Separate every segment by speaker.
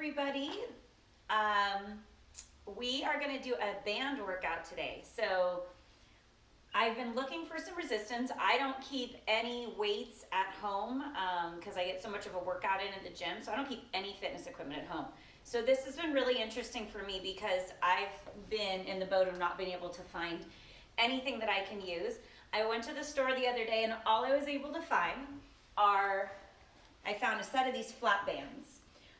Speaker 1: everybody. We are going to do a band workout today. So I've been looking for some resistance. I don't keep any weights at home because I get so much of a workout in at the gym. So I don't keep any fitness equipment at home. So this has been really interesting for me because I've been in the boat of not being able to find anything that I can use. I went to the store the other day and all I was able to find I found a set of these flat bands,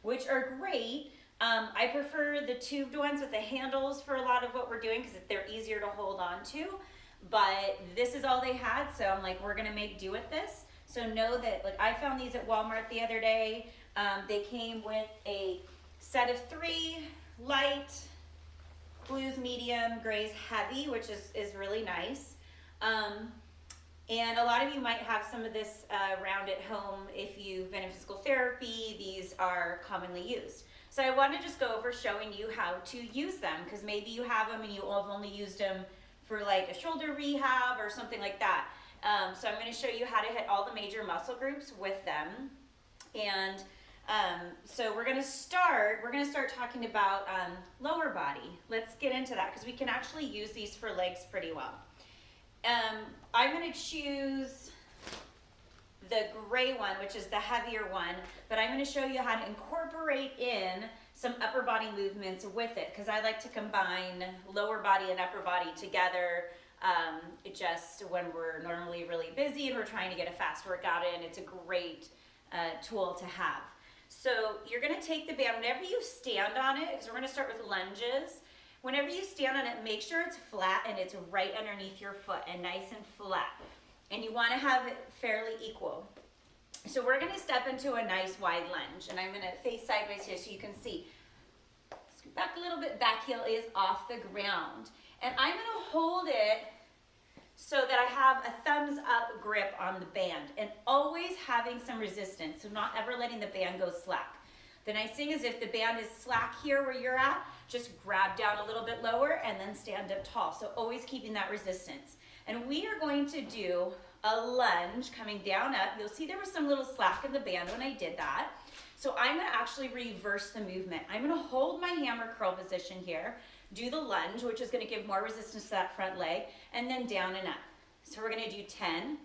Speaker 1: which are great. I prefer the tubed ones with the handles for a lot of what we're doing because they're easier to hold on to. But this is all they had, so I'm like, we're gonna make do with this. So know that, like, I found these at Walmart the other day. They came with a set of 3, light, blues medium, grays heavy, which is really nice. And a lot of you might have some of this around at home if you've been in physical therapy. These are commonly used. So I want to just go over showing you how to use them because maybe you have them and you have only used them for like a shoulder rehab or something like that. So I'm going to show you how to hit all the major muscle groups with them. And so we're going to start talking about lower body. Let's get into that because we can actually use these for legs pretty well. I'm going to choose the gray one, which is the heavier one, but I'm going to show you how to incorporate in some upper body movements with it because I like to combine lower body and upper body together just when we're normally really busy and we're trying to get a fast workout in. It's a great tool to have. So you're going to take the band whenever you stand on it, because we're going to start with lunges. Whenever you stand on it, make sure it's flat and it's right underneath your foot and nice and flat. And you want to have it fairly equal. So we're going to step into a nice wide lunge. And I'm going to face sideways here so you can see. Scoot back a little bit. Back heel is off the ground. And I'm going to hold it so that I have a thumbs up grip on the band. And always having some resistance. So not ever letting the band go slack. The nice thing is if the band is slack here where you're at, just grab down a little bit lower and then stand up tall. So always keeping that resistance. And we are going to do a lunge coming down up. You'll see there was some little slack in the band when I did that. So I'm going to actually reverse the movement. I'm going to hold my hammer curl position here, do the lunge, which is going to give more resistance to that front leg, and then down and up. So we're going to do 10,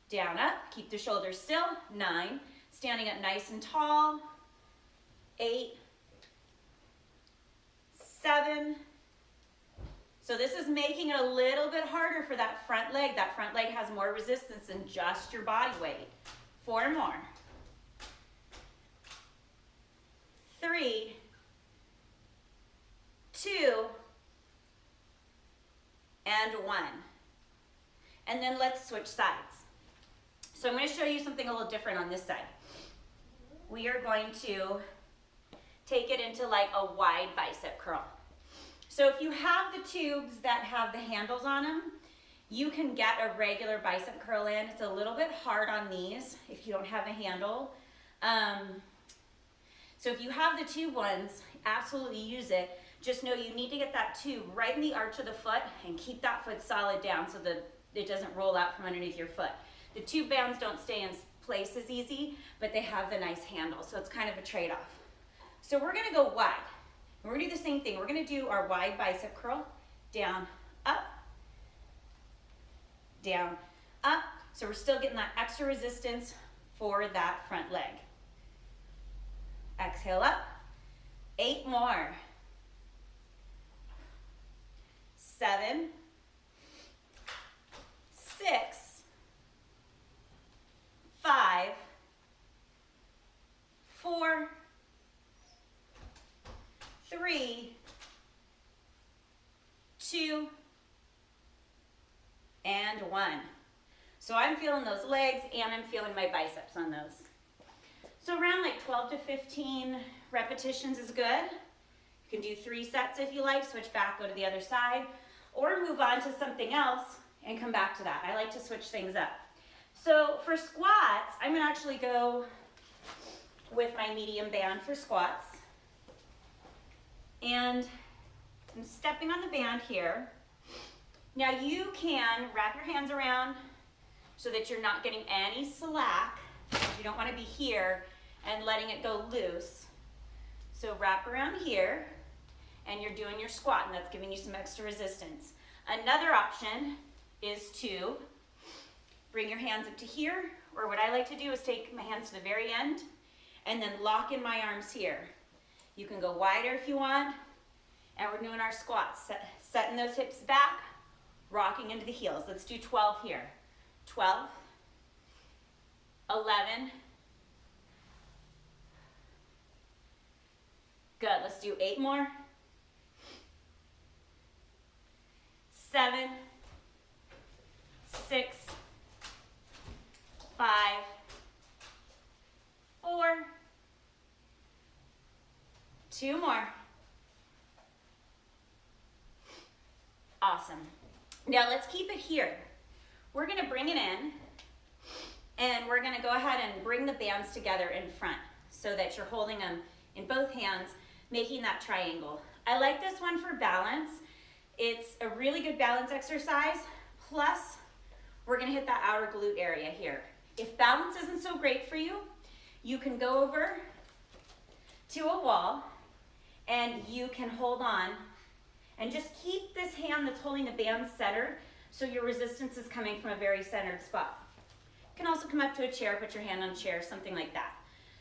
Speaker 1: down, up, keep the shoulders still, 9, standing up nice and tall, 8, 7. So this is making it a little bit harder for that front leg. That front leg has more resistance than just your body weight. 4 more. 3, 2, and 1. And then let's switch sides. So I'm going to show you something a little different on this side. We are going to take it into like a wide bicep curl. So if you have the tubes that have the handles on them, you can get a regular bicep curl in. It's a little bit hard on these if you don't have a handle. So if you have the tube ones, absolutely use it. Just know you need to get that tube right in the arch of the foot and keep that foot solid down so that it doesn't roll out from underneath your foot. The tube bands don't stay in place as easy, but they have the nice handle, so it's kind of a trade-off. So we're going to go wide. We're going to do the same thing. We're going to do our wide bicep curl, down, up, down, up. So we're still getting that extra resistance for that front leg. Exhale up, 8 more, 7, 6, 5, 4, 3, 2, and 1. So I'm feeling those legs and I'm feeling my biceps on those. So around like 12 to 15 repetitions is good. You can do 3 sets if you like, switch back, go to the other side, or move on to something else and come back to that. I like to switch things up. So for squats, I'm gonna actually go with my medium band for squats. And I'm stepping on the band here. Now you can wrap your hands around so that you're not getting any slack. You don't want to be here and letting it go loose. So wrap around here, and you're doing your squat, and that's giving you some extra resistance. Another option is to bring your hands up to here, or what I like to do is take my hands to the very end, and then lock in my arms here. You can go wider if you want, and we're doing our squats. Setting those hips back, rocking into the heels. Let's do 12 here. 12, 11, good, let's do 8 more. 7, 6, 5, 4, 2 more. Awesome. Now let's keep it here. We're gonna bring it in, and we're gonna go ahead and bring the bands together in front so that you're holding them in both hands, making that triangle. I like this one for balance. It's a really good balance exercise, plus we're gonna hit that outer glute area here. If balance isn't so great for you, you can go over to a wall and you can hold on and just keep this hand that's holding the band centered so your resistance is coming from a very centered spot. You can also come up to a chair, put your hand on a chair, something like that.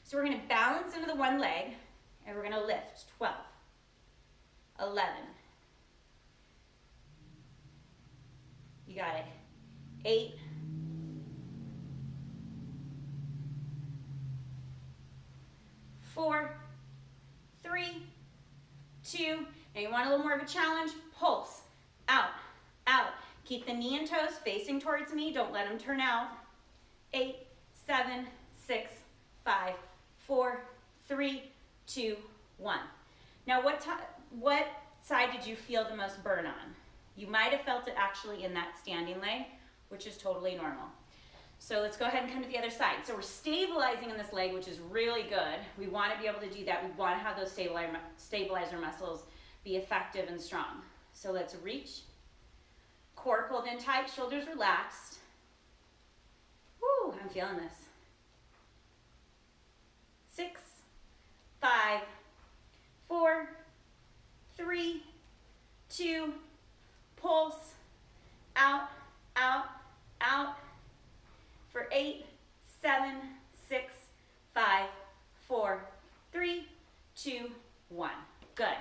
Speaker 1: So we're gonna balance into the one leg, and we're gonna lift. 12, 11, you got it, 8, 4, 3, 2, now you want a little more of a challenge, pulse, out, out. Keep the knee and toes facing towards me, don't let them turn out. 8, 7, 6, 5, 4, 3, 2, 1. Now what side did you feel the most burn on? You might have felt it actually in that standing leg, which is totally normal. So let's go ahead and come to the other side. So we're stabilizing in this leg, which is really good. We want to be able to do that. We want to have those stabilizer muscles be effective and strong. So let's reach. Core pulled in tight, shoulders relaxed. Woo, I'm feeling this. 6, 5, 4, 3, 2, pulse, out, out, out. For 8, 7, 6, 5, 4, 3, 2, 1. Good.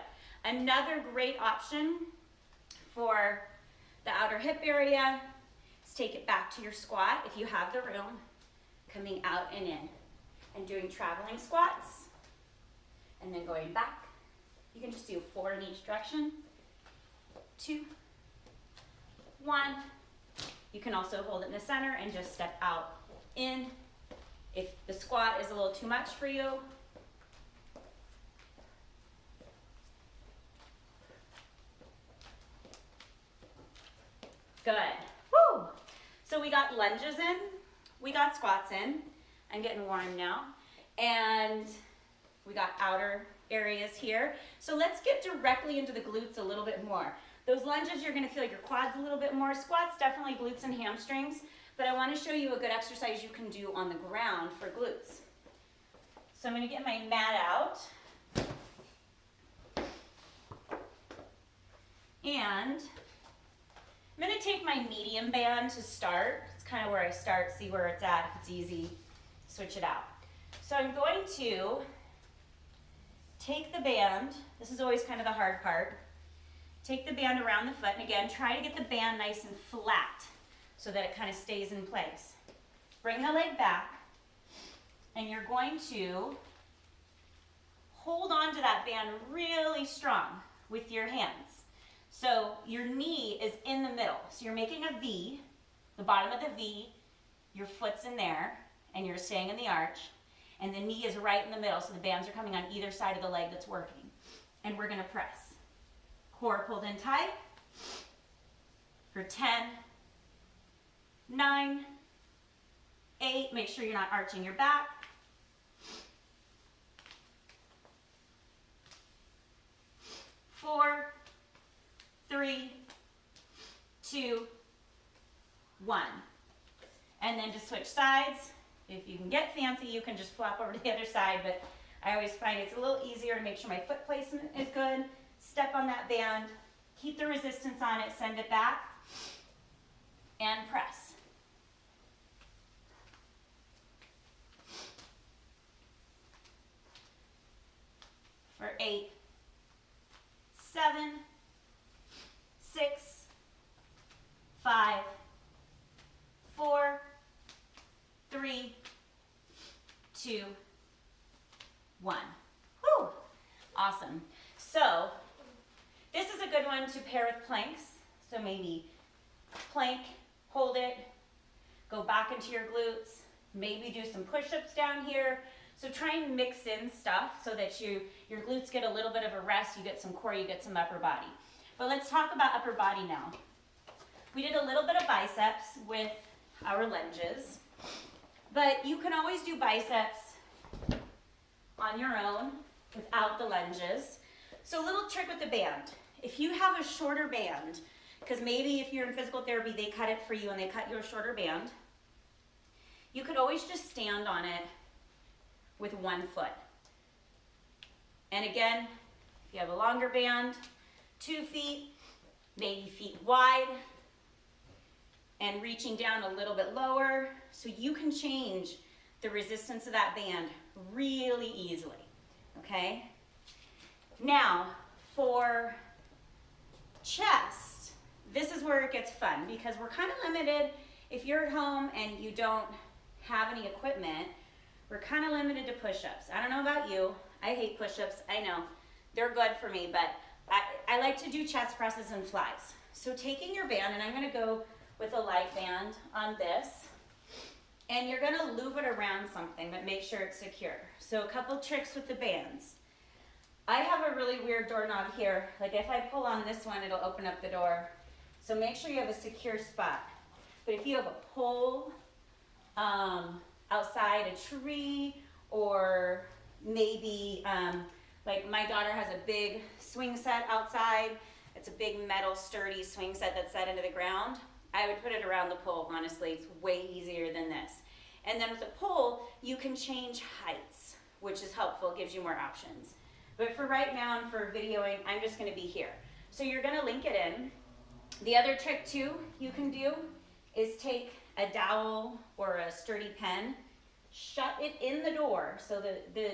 Speaker 1: Another great option for the outer hip area is take it back to your squat if you have the room, coming out and in, and doing traveling squats, and then going back. You can just do 4 in each direction. 2, 1. You can also hold it in the center and just step out, in. If the squat is a little too much for you, good. Woo! So we got lunges in, we got squats in. I'm getting warm now. And we got outer areas here. So let's get directly into the glutes a little bit more. Those lunges, you're gonna feel your quads a little bit more. Squats, definitely glutes and hamstrings, but I wanna show you a good exercise you can do on the ground for glutes. So I'm gonna get my mat out. And I'm gonna take my medium band to start. It's kind of where I start, see where it's at. If it's easy, switch it out. So I'm going to take the band. This is always kind of the hard part. Take the band around the foot, and again, try to get the band nice and flat so that it kind of stays in place. Bring the leg back, and you're going to hold on to that band really strong with your hands. So your knee is in the middle. So you're making a V, the bottom of the V, your foot's in there, and you're staying in the arch, and the knee is right in the middle, so the bands are coming on either side of the leg that's working. And we're gonna press. Core pulled in tight for 10, 9, 8, make sure you're not arching your back. 4, 3, 2, 1. And then just switch sides. If you can get fancy, you can just flop over to the other side, but I always find it's a little easier to make sure my foot placement is good. Step on that band, keep the resistance on it, send it back, and press. For 8, 7, 6, 5, 4, 3, 2, 1. Whew. Awesome. So this is a good one to pair with planks. So maybe plank, hold it, go back into your glutes, maybe do some push-ups down here. So try and mix in stuff so that your glutes get a little bit of a rest, you get some core, you get some upper body. But let's talk about upper body now. We did a little bit of biceps with our lunges, but you can always do biceps on your own without the lunges. So a little trick with the band. If you have a shorter band, because maybe if you're in physical therapy, they cut it for you and they cut you a shorter band, you could always just stand on it with one foot. And again, if you have a longer band, 2 feet, maybe feet wide, and reaching down a little bit lower, so you can change the resistance of that band really easily, okay? Now, for chest, this is where it gets fun because we're kind of limited. If you're at home and you don't have any equipment, we're kind of limited to push-ups. I don't know about you. I hate push-ups. I know. They're good for me, but I like to do chest presses and flies. So taking your band, and I'm going to go with a light band on this, and you're going to loop it around something, but make sure it's secure. So a couple tricks with the bands. I have a really weird doorknob here. Like if I pull on this one, it'll open up the door. So make sure you have a secure spot. But if you have a pole outside a tree, or maybe like my daughter has a big swing set outside. It's a big metal sturdy swing set that's set into the ground. I would put it around the pole, honestly. It's way easier than this. And then with a pole, you can change heights, which is helpful, gives you more options. But for right now and for videoing, I'm just gonna be here. So you're gonna link it in. The other trick too you can do is take a dowel or a sturdy pen, shut it in the door. So the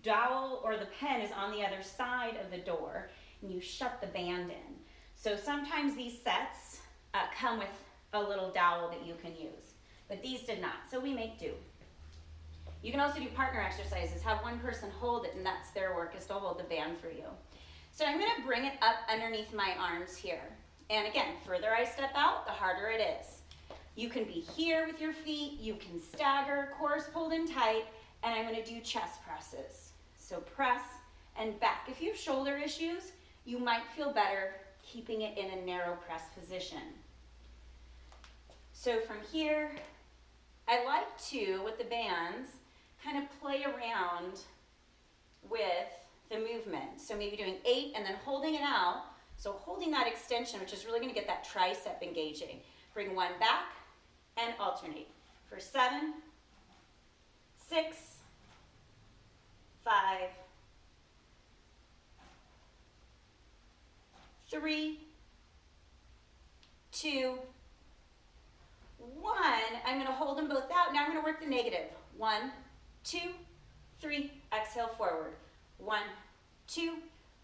Speaker 1: dowel or the pen is on the other side of the door, and you shut the band in. So sometimes these sets come with a little dowel that you can use, but these did not, so we make do. You can also do partner exercises. Have one person hold it, and that's their work, is to hold the band for you. So I'm gonna bring it up underneath my arms here. And again, further I step out, the harder it is. You can be here with your feet, you can stagger, core's pulled in tight, and I'm gonna do chest presses. So press and back. If you have shoulder issues, you might feel better keeping it in a narrow press position. So from here, I like to, with the bands, kind of play around with the movement. So maybe doing 8 and then holding it out. So holding that extension, which is really gonna get that tricep engaging. Bring one back and alternate. For 7, 6, 5, 3, 2, 1. I'm gonna hold them both out. Now I'm gonna work the negative. 1, 2, 3, exhale forward. 1, 2,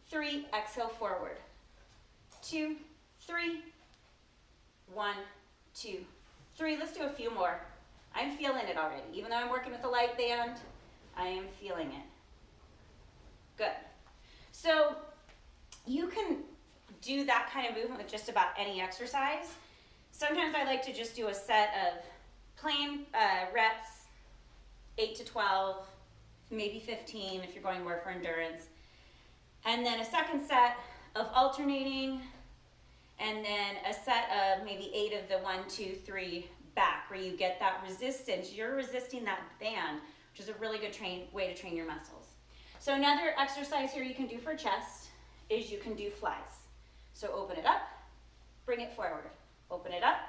Speaker 1: 3, exhale forward. 2, 3, 1, 2, 3. Let's do a few more. I'm feeling it already. Even though I'm working with a light band, I am feeling it. Good. So you can do that kind of movement with just about any exercise. Sometimes I like to just do a set of plain reps, 8 to 12, maybe 15 if you're going more for endurance. And then a second set of alternating, and then a set of maybe 8 of the 1, 2, 3 back, where you get that resistance. You're resisting that band, which is a really good way to train your muscles. So another exercise here you can do for chest is you can do flies. So open it up, bring it forward. Open it up.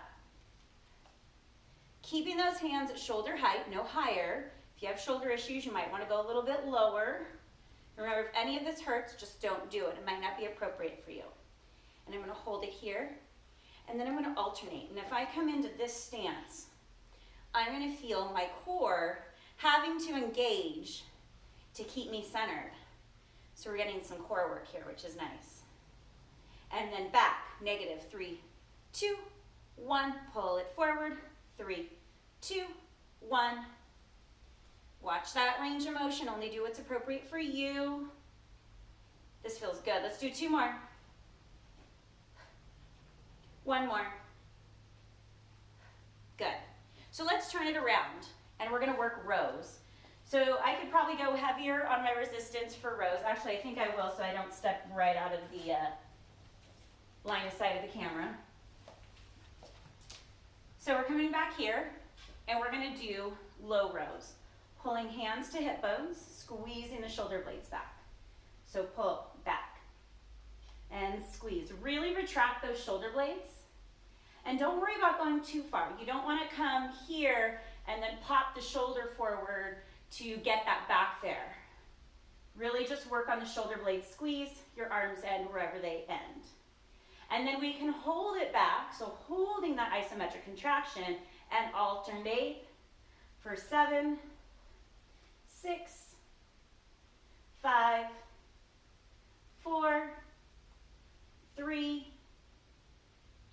Speaker 1: Keeping those hands at shoulder height, no higher. If you have shoulder issues, you might want to go a little bit lower. Remember, if any of this hurts, just don't do it. It might not be appropriate for you. And I'm going to hold it here, and then I'm going to alternate. And if I come into this stance, I'm going to feel my core having to engage to keep me centered. So we're getting some core work here, which is nice. And then back, negative, 3, 2, 1, pull it forward, 3, 2, 1. Watch that range of motion, only do what's appropriate for you. This feels good. Let's do 2 more. 1 more. Good. So let's turn it around, and we're gonna work rows. So I could probably go heavier on my resistance for rows. Actually, I think I will, so I don't step right out of the line of sight of the camera. So we're coming back here, and we're gonna do low rows. Pulling hands to hip bones, squeezing the shoulder blades back. So pull back and squeeze. Really retract those shoulder blades. And don't worry about going too far. You don't want to come here and then pop the shoulder forward to get that back there. Really just work on the shoulder blades, squeeze, your arms end wherever they end. And then we can hold it back, so holding that isometric contraction, and alternate for 7, 6, 5, 4, 3,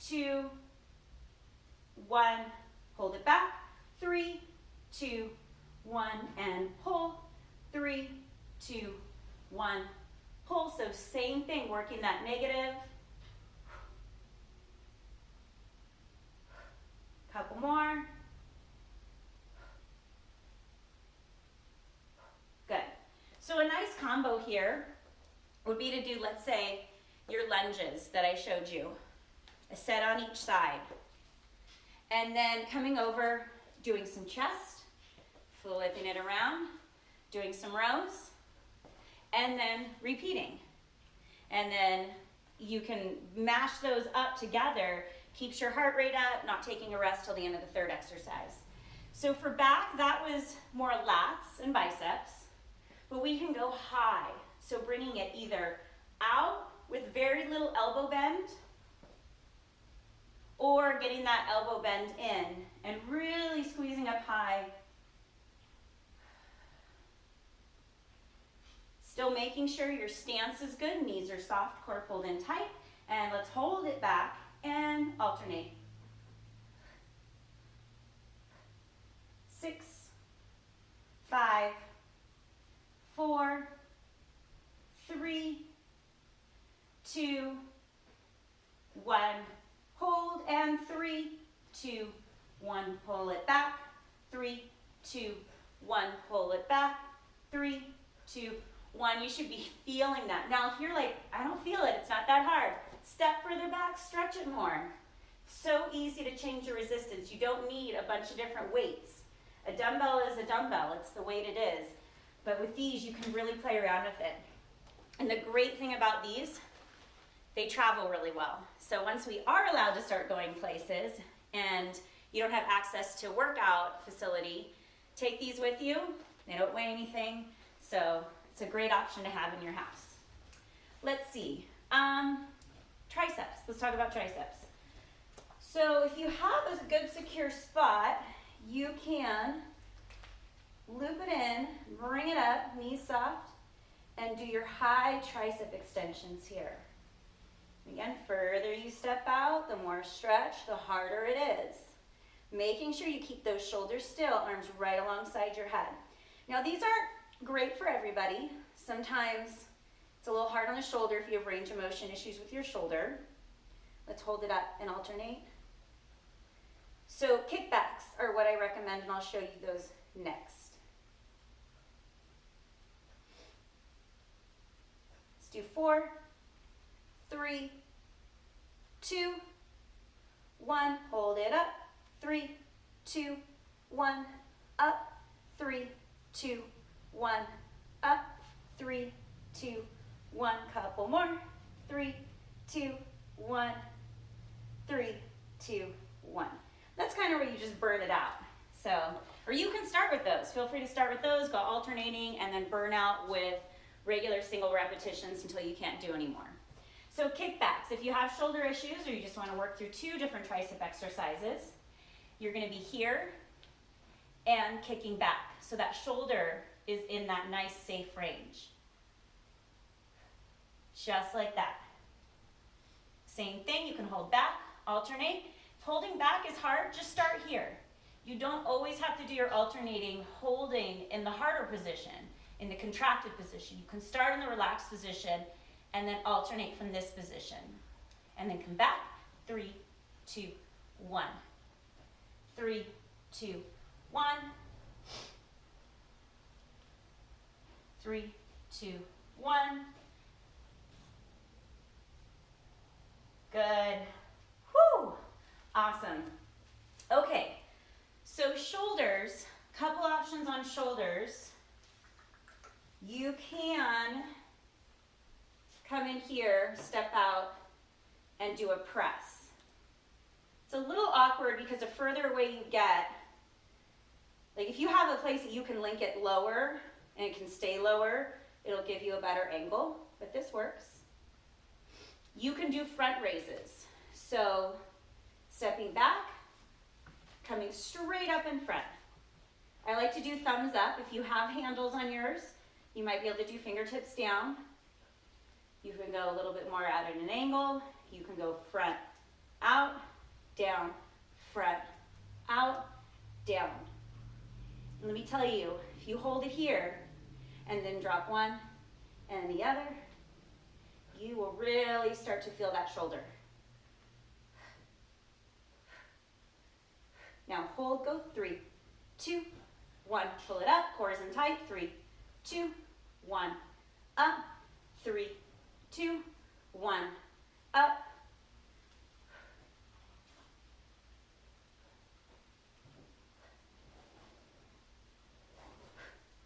Speaker 1: 2, 1. Hold it back. 3, 2, 1, and pull. 3, 2, 1, pull. So same thing, working that negative. Couple more. Good. So a nice combo here would be to do, let's say, your lunges that I showed you. A set on each side. And then coming over, doing some chest, flipping it around, doing some rows, and then repeating. And then you can mash those up together, keeps your heart rate up, not taking a rest till the end of the third exercise. So for back, that was more lats and biceps, but we can go high. So bringing it either out with very little elbow bend, or getting that elbow bend in and really squeezing up high. Still making sure your stance is good, knees are soft, core pulled in tight, and let's hold it back and alternate. 6, 5, 4, 3, 2, 1. Hold, and 3, 2, 1, pull it back. 3, 2, 1, pull it back. 3, 2, 1. You should be feeling that. Now, if you're like, I don't feel it, it's not that hard, step further back, stretch it more. So easy to change your resistance. You don't need a bunch of different weights. A dumbbell is a dumbbell. It's the weight it is. But with these, you can really play around with it. And the great thing about these, they travel really well. So once we are allowed to start going places and you don't have access to a workout facility, take these with you. They don't weigh anything, so it's a great option to have in your house. Let's see, triceps. Let's talk about triceps. So if you have a good secure spot, you can loop it in, bring it up, knees soft, and do your high tricep extensions here. Again, further you step out, the more stretch, the harder it is. Making sure you keep those shoulders still, arms right alongside your head. Now these aren't great for everybody. Sometimes it's a little hard on the shoulder if you have range of motion issues with your shoulder. Let's hold it up and alternate. So kickbacks are what I recommend, and I'll show you those next. Let's do 4, 3, 2, 1, hold it up. 3, 2, 1, up. 3, 2, 1, up. 3, 2, 1, couple more. 3, 2, 1, 3, 2, 1. That's kind of where you just burn it out. So Or you can start with those. Feel free to start with those, go alternating, and then burn out with regular single repetitions until you can't do anymore. So kickbacks, if you have shoulder issues or you just want to work through 2 different tricep exercises, you're going to be here and kicking back. So that shoulder is in that nice safe range. Just like that. Same thing, you can hold back, alternate. If holding back is hard, just start here. You don't always have to do your alternating holding in the harder position, in the contracted position. You can start in the relaxed position and then alternate from this position. And then come back, 3, 2, 1. 3, 2, 1. 3, 2, 1. Good. Whew. Awesome. Okay. So shoulders, couple options on shoulders. You can come in here, step out, and do a press. It's a little awkward because the further away you get, like if you have a place that you can link it lower and it can stay lower, it'll give you a better angle, but this works. You can do front raises. So stepping back, coming straight up in front. I like to do thumbs up. If you have handles on yours, you might be able to do fingertips down. You can go a little bit more at an angle. You can go front, out, down, front, out, down. And let me tell you, if you hold it here and then drop one and the other, you will really start to feel that shoulder. Now hold, go 3, 2, 1. Pull it up, core is in tight. 3, 2, 1. Up, 3, 2, 1. Up.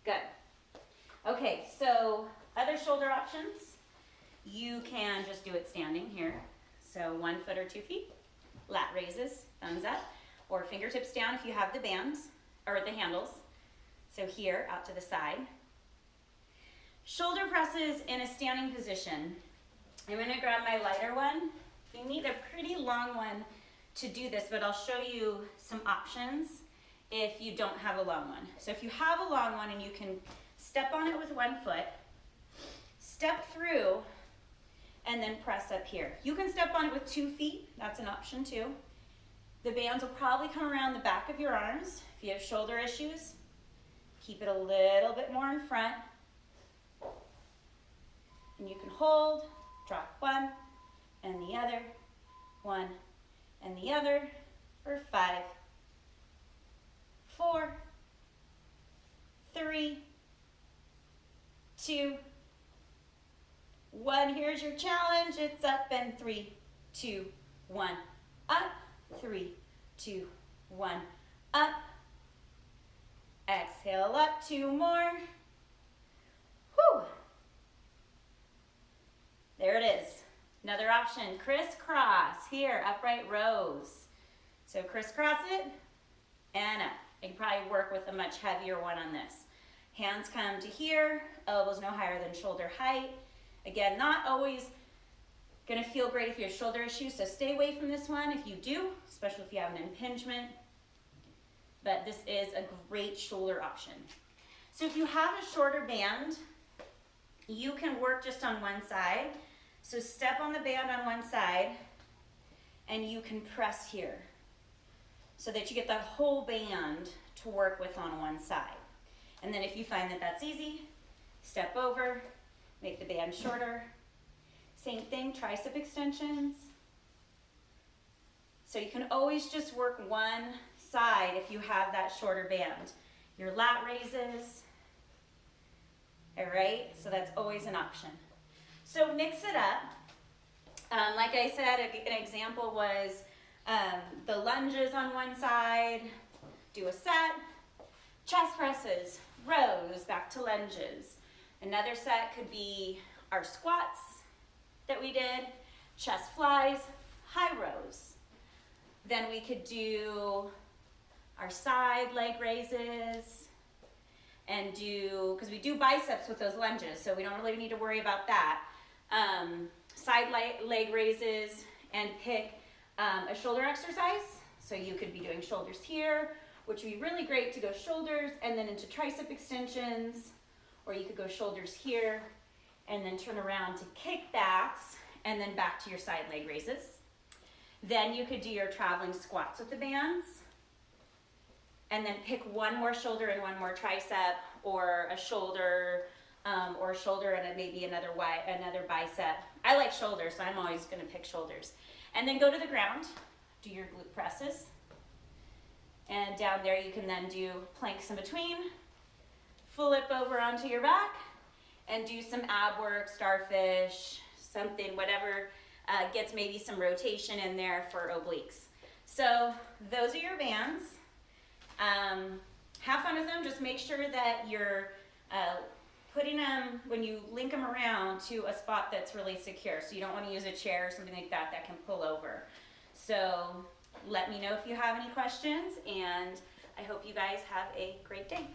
Speaker 1: Good. Okay, so other shoulder options. You can just do it standing here. So 1 foot or 2 feet. Lat raises, thumbs up. Or fingertips down if you have the bands, or the handles. So here, out to the side. Shoulder presses in a standing position. I'm gonna grab my lighter one. You need a pretty long one to do this, but I'll show you some options if you don't have a long one. So if you have a long one and you can step on it with 1 foot, step through, and then press up here. You can step on it with 2 feet, that's an option too. The bands will probably come around the back of your arms. If you have shoulder issues, keep it a little bit more in front. And you can hold, drop 1 and the other, 1 and the other, for 5, 4, 3, 2, 1. Here's your challenge. It's up and 3, 2, 1. Up. 3, 2, 1, up. Exhale up, 2 more. Whew. There it is. Another option, crisscross. Here, upright rows. So crisscross it and up. You can probably work with a much heavier one on this. Hands come to here, elbows no higher than shoulder height. Again, not always gonna feel great if you have shoulder issues, so stay away from this one if you do, especially if you have an impingement. But this is a great shoulder option. So if you have a shorter band, you can work just on one side. So step on the band on one side, and you can press here so that you get that whole band to work with on one side. And then if you find that that's easy, step over, make the band shorter. Same thing, tricep extensions. So you can always just work one side if you have that shorter band. Your lat raises. All right, so that's always an option. So mix it up. Like I said, an example was the lunges on one side, do a set, chest presses, rows, back to lunges. Another set could be our squats that we did, chest flies, high rows. Then we could do our side leg raises, and because we do biceps with those lunges, so we don't really need to worry about that. Side leg raises, and pick a shoulder exercise. So you could be doing shoulders here, which would be really great to go shoulders and then into tricep extensions, or you could go shoulders here and then turn around to kickbacks and then back to your side leg raises. Then you could do your traveling squats with the bands, and then pick one more shoulder and one more tricep, or a shoulder, and maybe another bicep. I like shoulders, so I'm always gonna pick shoulders. And then go to the ground, do your glute presses. And down there you can then do planks in between, flip over onto your back, and do some ab work, starfish, something, whatever gets maybe some rotation in there for obliques. So those are your bands. Have fun with them. Just make sure that you're putting them, when you link them around, to a spot that's really secure. So you don't want to use a chair or something like that can pull over. So let me know if you have any questions, and I hope you guys have a great day.